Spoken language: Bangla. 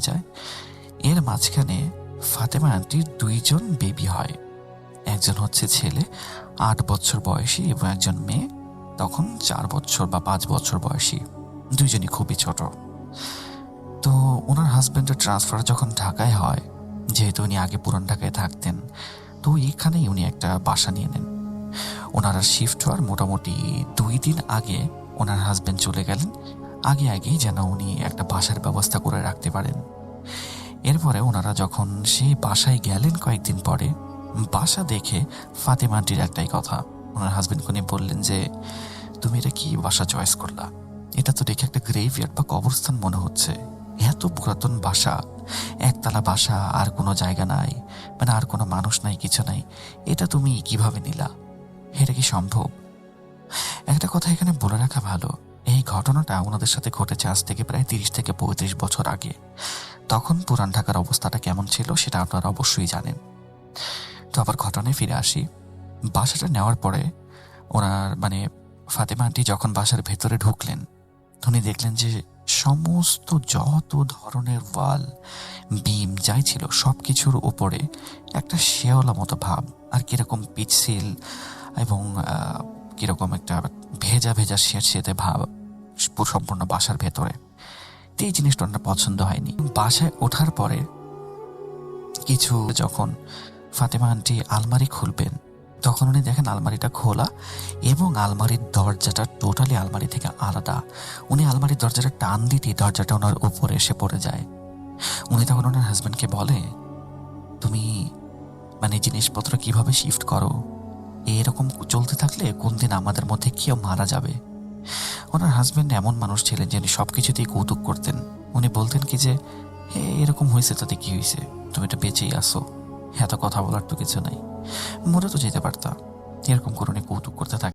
হয়ে যায়। এর মাঝখানে ফাতেমা আন্টির 2 জন বেবি হয়। একজন হচ্ছে ছেলে 8 বছর বয়সী এবং একজন মেয়ে তখন 4 বছর বা 5 বছর বয়সী। 2 জনই খুবই ছোট। তো ওনার হাজব্যান্ডের ট্রান্সফার যখন ঢাকায় হয়, যেহেতু উনি আগে পুরান ঢাকায় থাকতেন, তো এখানেই উনি একটা বাসা নিয়ে নেন। ওনারা শিফট হওয়ার মোটামুটি 2 দিন আগে ওনার হাজব্যান্ড চলে গেলেন, আগেই যেন উনি একটা বাসার ব্যবস্থা করে রাখতে পারেন। এরপরে ওনারা যখন সেই বাসায় গেলেন কয়েকদিন পরে, বাসা দেখে ফাতেমা আন্টির একটাই কথা, ওনার হাজব্যান্ডকে উনি বললেন যে, তুমি এটা কি বাসা চয়েস করলা? এটা তো দেখে একটা গ্রেভইয়ার্ড বা কবরস্থান মনে হচ্ছে। এত পুরাতন বাসা, একতলা বাসা, আর কোনো জায়গা নাই, মানে আর কোনো মানুষ নাই, কিছু নাই, এটা তুমি কিভাবে নিলা? এটা কি সম্ভব? একটা কথা এখানে বলে রাখা ভালো, এই ঘটনাটা ওনাদের সাথে ঘটেছে আজ থেকে প্রায় 30 থেকে 35 বছর আগে। তখন পুরান ঢাকার অবস্থাটা কেমন ছিল সেটা আপনারা অবশ্যই জানেন। তো আবার ঘটনায় ফিরে আসি। বাসাটা নেওয়ার পরে ওনার ফাতেমা আন্টি যখন বাসার ভেতরে ঢুকলেন, উনি দেখলেন যে সমস্ত যত ধরনের ওয়াল, বিম যাই ছিল সব কিছুর উপরে একটা শেওলা মতো ভাব, আর কিরকম পিচ্ছিল এবং কিরকম একটা ভেজা ভেজা সেতে ভাব সম্পূর্ণ বাসার ভেতরে। তো এই জিনিসটা ওনার পছন্দ হয়নি। বাসায় ওঠার পরে কিছু যখন ফাতেমা আন্টি আলমারি খুলবেন, তখন উনি দেখেন আলমারিটা খোলা এবং আলমারির দরজাটা টোটালি আলমারি থেকে আলাদা। উনি আলমারির দরজাটা টান দিতেই দরজাটা ওনার উপরে এসে পড়ে যায়। উনি তখন ওনার হাজব্যান্ডকে বলে, তুমি জিনিসপত্র কিভাবে শিফট করো? এরকম চলতে থাকলে কোন দিন আমাদের মধ্যে কেউ মারা যাবে। ওনার হাজব্যান্ড এমন মানুষ ছিলেন যে সব কিছুতেই কৌতুক করতেন। উনি বলতেন কি যে, হে এরকম হয়েছে তাতে কি হয়েছে, তুমি তো বেঁচেই আসো, এত কথা বলার তো কিছু নাই, মরে তো যেতে পারতা। এরকম করে উনি কৌতুক করতে থাকেন।